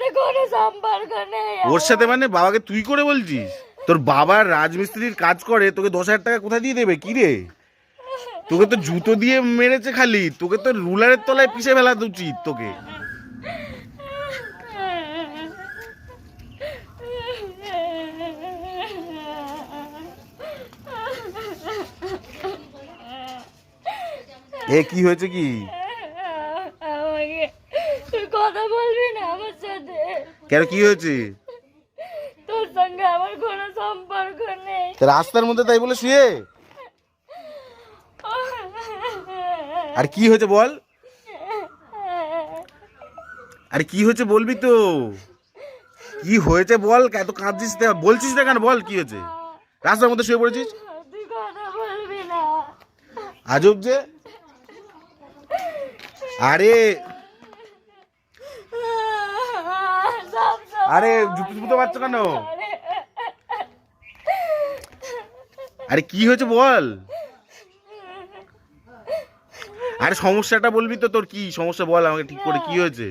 সাথে কোনো সম্পর্ক নেই। ওর সাথে মানে বাবাকে তুই করে বলছিস? তোর বাবা রাজমিস্ত্রির কাজ করে, তোকে 10,000 টাকা কোথায় দিয়ে দেবে? কি রে, তোকে তো জুতো দিয়ে মেরেছে খালি, তোকে তো রুলারের তলায় পিষে ফেলা উচিত তোকে। এ কি হয়েছে কি? আমাকে তুই কথা বলবি না আমার সাথে? কেন, কি হয়েছে? তোর সঙ্গে আমার কোনো সম্পর্ক নেই। রাস্তার মধ্যে তাই বলে শুয়ে? আর কি হয়েছে বল? আরে কি হয়েছে বলবি তো? কি হয়েছে বল, এত কাঁদছিস বলছিস না কেন? বল কি হয়েছে? রাস্তার মধ্যে শুয়ে পড়েছিস, তুই কথা বলবি না? আজব যে। আরে আরে জুতো পাচ্ছ কেন? আরে কি হয়েছে বল? আরে সমস্যাটা বলবি তো, তোর কি সমস্যা বল আমাকে ঠিক করে, কি হয়েছে?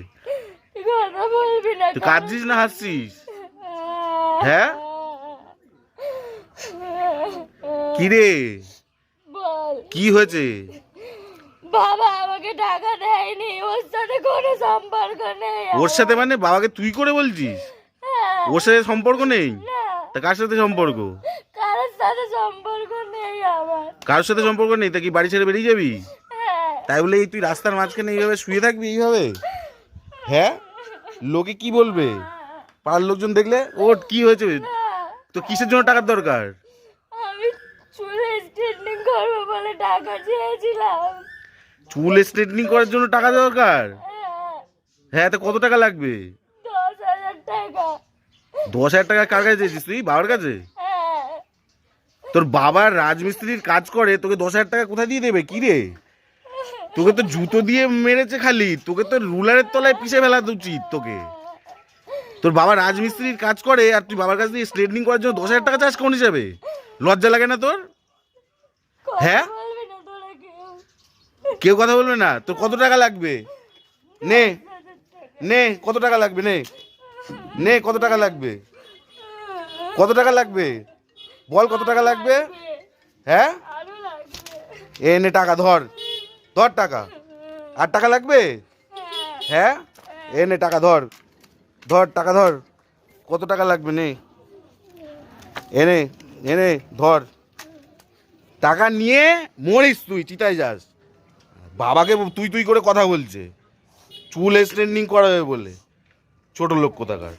কথা বলবি না? তুই কাঁদছিস না হাসছিস? হ্যাঁ, কি রে, বল কি হয়েছে? বাবা আমাকে টাকা দেয়নি, ওর সাথে কোনো সম্পর্ক নেই। ওর সাথে মানে বাবাকে তুই করে বলছিস? ওর সাথে সম্পর্ক নেই? না, তা কার সাথে সম্পর্ক? কারোর সাথে সম্পর্ক নেই আমার। কারোর সাথে সম্পর্ক নেই? তা কি বাড়ি ছেড়ে বেরিয়ে যাবি? হ্যাঁ। তাই বলে তুই রাস্তার মাঝখানে এইভাবে শুয়ে থাকবি এইভাবে? হ্যাঁ, লোকে কি বলবে? পাড়ার লোকজন দেখলে? ওর কি হয়েছে? তো কিসের জন্য টাকার দরকার? আমি চুলে স্ট্রেটনিং করবো বলে টাকা চেয়েছিলাম। চুল স্ট্রেটনিং করার জন্য টাকা দরকার? হ্যাঁ, তো কত টাকা লাগবে? 10,000 টাকা। 10,000 টাকা কার কাছে চেয়েছিস তুই? বাবার কাছে? হ্যাঁ। তোর বাবার রাজমিস্ত্রির কাজ করে, তোকে 10,000 টাকা কোথায় দিয়ে দেবে? কি রে, তোকে তো জুতো দিয়ে মেরেছে খালি, তোকে তো রুলারের তলায় পিষে ফেলা উচিত তোকে। তোর বাবা রাজমিস্ত্রির কাজ করে আর তুই বাবার কাছ দিয়ে স্ট্রেটনিং করার জন্য 10,000 টাকা চাস কোন হিসাবে? লজ্জা লাগে না তোর? হ্যাঁ, কথা বলবি না তোরা কেউ? কেউ কথা বলবে না? তোর কত টাকা লাগবে? নে, নে, কত টাকা লাগবে? নে, নে, কত টাকা লাগবে? কত টাকা লাগবে বল, কত টাকা লাগবে? হ্যাঁ, আরো লাগবে। এ নে টাকা, ধর ধর টাকা। আর টাকা লাগবে? হ্যাঁ, এ নে টাকা, ধর ধর টাকা, ধর। কত টাকা লাগবে? নে, এনে এনে ধর। টাকা নিয়ে মরিস তুই, চিতায় যাস। বাবাকে তুই তুই করে কথা বলছে, চুল স্ট্রেটনিং করাবে বলে, ছোট লোক কোথাকার।